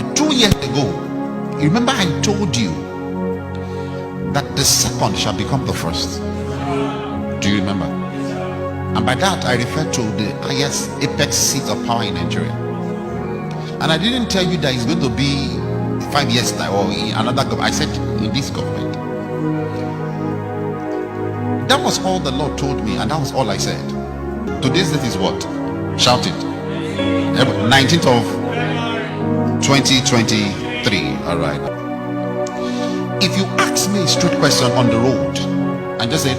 But 2 years ago, remember I told you that the second shall become the first. Do you remember? And by that I refer to the highest apex seat of power in Nigeria. And I didn't tell you that it's going to be 5 years now or in another government. I said in this government. That was all the Lord told me, and that was all I said. Today's date is what? Shout it. 19th of 2023. All right. If you ask me a straight question on the road and just say,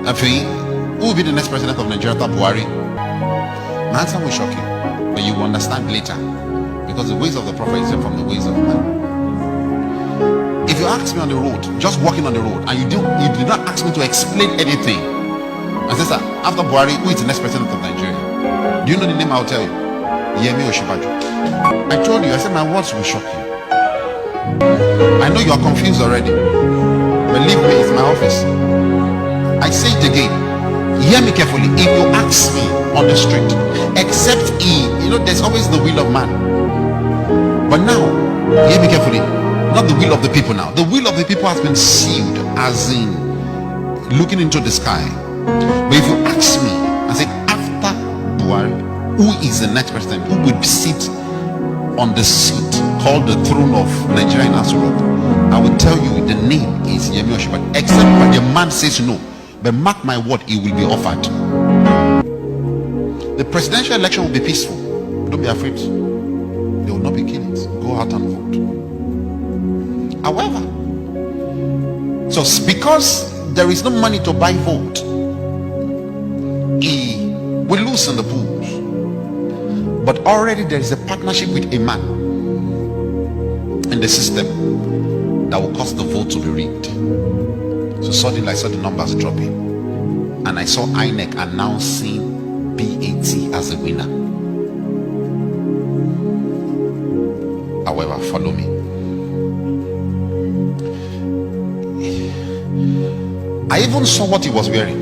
Afi, who will be the next president of Nigeria after Buhari? My answer will shock you, but you will understand later, because the ways of the prophet is different from the ways of man. If you ask me on the road, just walking on the road, and you did not ask me to explain anything, and say, sir, after Buhari, who is the next president of Nigeria? Do you know the name? I'll tell you. Yemi Osinbajo. I told you, I said my words will shock you. I know you are confused already. Believe me, it's my office. I say it again. Hear me carefully. If you ask me on the street, except there's always the will of man. But now, hear me carefully. Not the will of the people now. The will of the people has been sealed, as in looking into the sky. But if you ask me, I say, after Buhari, who is the next president? Who will sit on the seat called the throne of Nigeria in Aso Rock? I will tell you the name is Yemi Osinbajo. Except when the man says no. But mark my word, he will be offered. The presidential election will be peaceful. Don't be afraid. There will not be killings. Go out and vote. However, so because there is no money to buy vote, he will lose in the polls. But already there is a partnership with a man in the system that will cause the vote to be rigged. So suddenly I saw the numbers dropping, and I saw INEC announcing BAT as a winner. However, follow me. I even saw what he was wearing.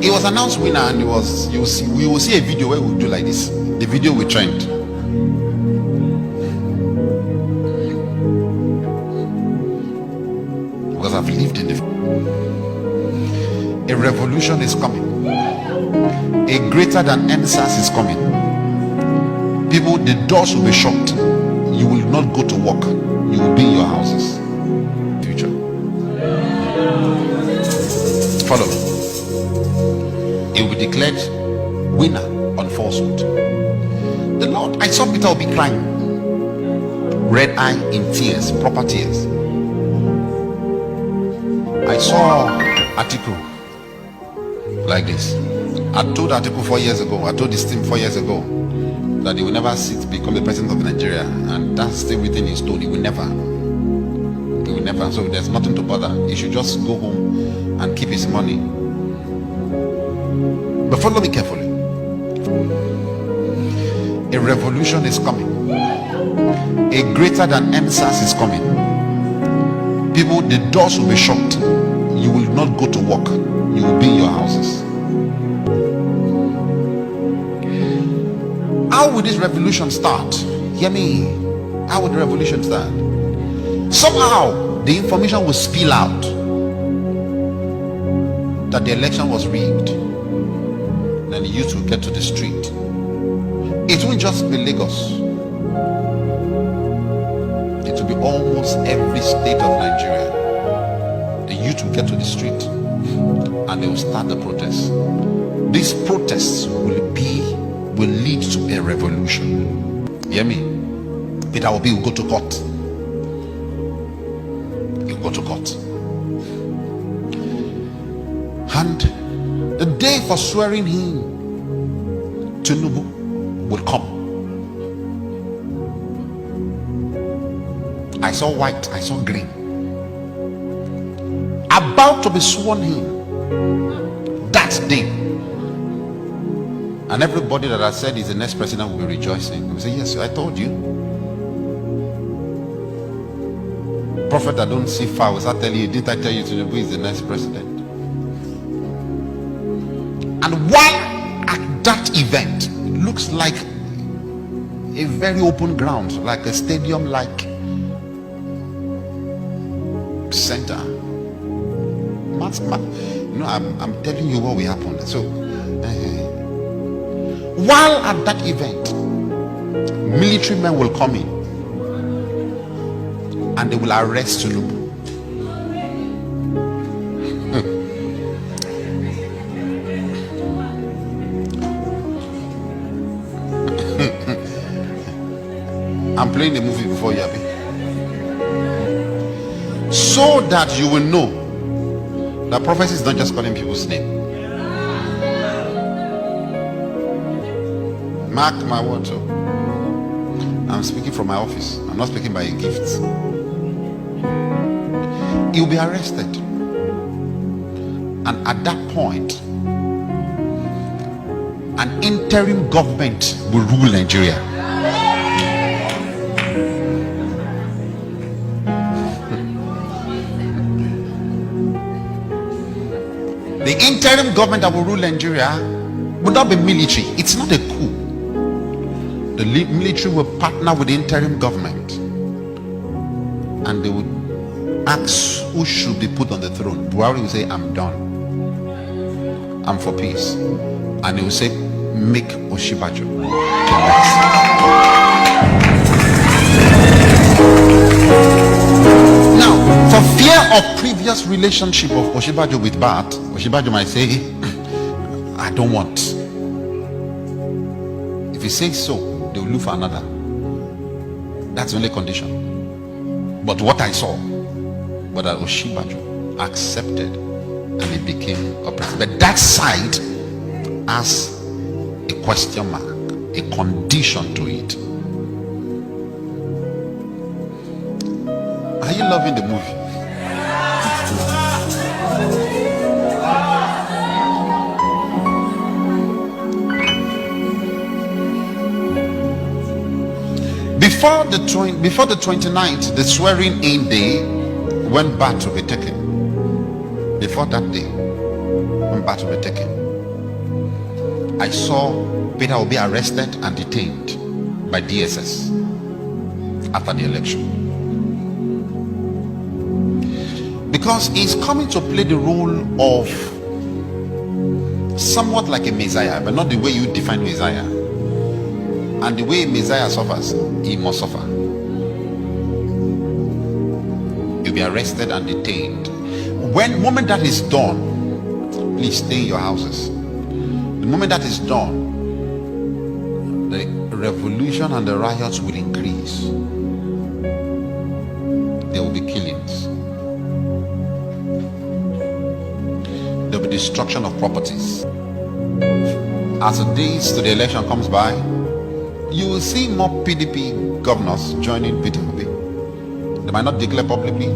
He was announced winner, and we will see a video where we do like this. The video will trend. Because I've lived in a revolution is coming. A greater than NSAS is coming. People, the doors will be shut. You will not go to work. You will be in your houses. Future. Follow me. It will be declared winner on falsehood. The Lord, I saw Peter will be crying. Red eye in tears, proper tears. I saw article like this. I told article 4 years ago. I told this team 4 years ago that he will never become the president of Nigeria, and that's still within his stone. He will never. So there's nothing to bother. He should just go home and keep his money. But follow me carefully. A revolution is coming. A greater than NSAS is coming. People, the doors will be shut. You will not go to work. You will be in your houses. How would this revolution start? Hear me. How would the revolution start? Somehow the information will spill out that the election was rigged. Then the youth will get to the street. It won't just be Lagos. It will be almost every state of Nigeria. The youth will get to the street and they will start the protests. These protests will lead to a revolution. Hear me? Peter Obi will go to court. He will go to court. And the day for swearing him, Tinubu, will come. I saw white, I saw green. About to be sworn in that day. And everybody that I said is the next president will be rejoicing. They will say, yes, I told you. Prophet, I don't see far. Was I telling you? Didn't I tell you Tinubu is the next president? And while at that that event, it looks like a very open ground, like a stadium like center. I'm telling you what will happen. So while at that event, military men will come in and they will arrest Tinubu. I'm playing the movie before you, Abi, so that you will know that prophecy is not just calling people's name. Mark my words. I'm speaking from my office. I'm not speaking by a gift. He'll be arrested, and at that point, an interim government will rule Nigeria. The interim government that will rule Nigeria would not be military. It's not a coup. The military will partner with the interim government and they would ask who should be put on the throne. Buhari will say, I'm done, I'm for peace, and he will say, make Oshibajo the next. Now, for fear of previous relationship of Oshibajo with Bat, Oshibajo might say, I don't want. If he says so, they will look for another. That's the only condition. But what I saw was that Oshibajo accepted and he became a president. But that side has a question mark, a condition to it. Are you loving the movie? Before the 29th, the swearing in day, when Bat to be taken. Before that day, when Bat to be taken, I saw Peter will be arrested and detained by DSS after the election, because he's coming to play the role of somewhat like a Messiah, but not the way you define Messiah. And the way Messiah suffers, he must suffer. You'll be arrested and detained. When moment that is done, please stay in your houses. The moment that is done, the revolution and the riots will increase. There will be killings. There will be destruction of properties. As the days to the election comes by, you will see more PDP governors joining Peter Obi. They might not declare publicly,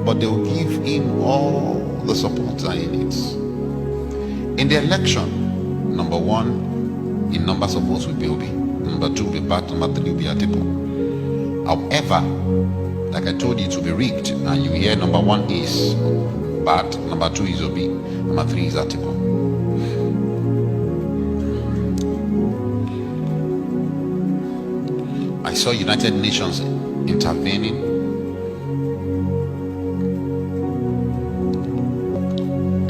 but they will give him all the support that he needs. In the election, number one in numbers of votes will be Obi, number two will be Bat, number three will be Atiku. However, like I told you, it will be rigged, and you hear number one is Bat, number two is Obi, number three is Atiku. I saw United Nations intervening.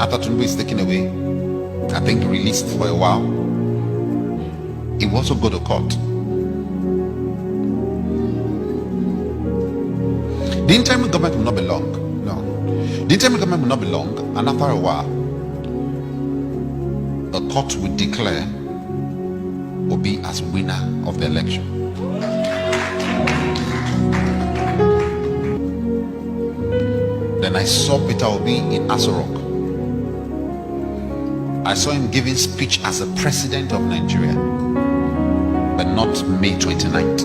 After Tinubu is taken away, I think released for a while, he will also go to court. The interim government will not be long. No. The interim government will not be long, and after a while, the court will declare Obi as winner of the election. Then I saw Peter Obi in Aso Rock. I saw him giving speech as a president of Nigeria, but not May 29th.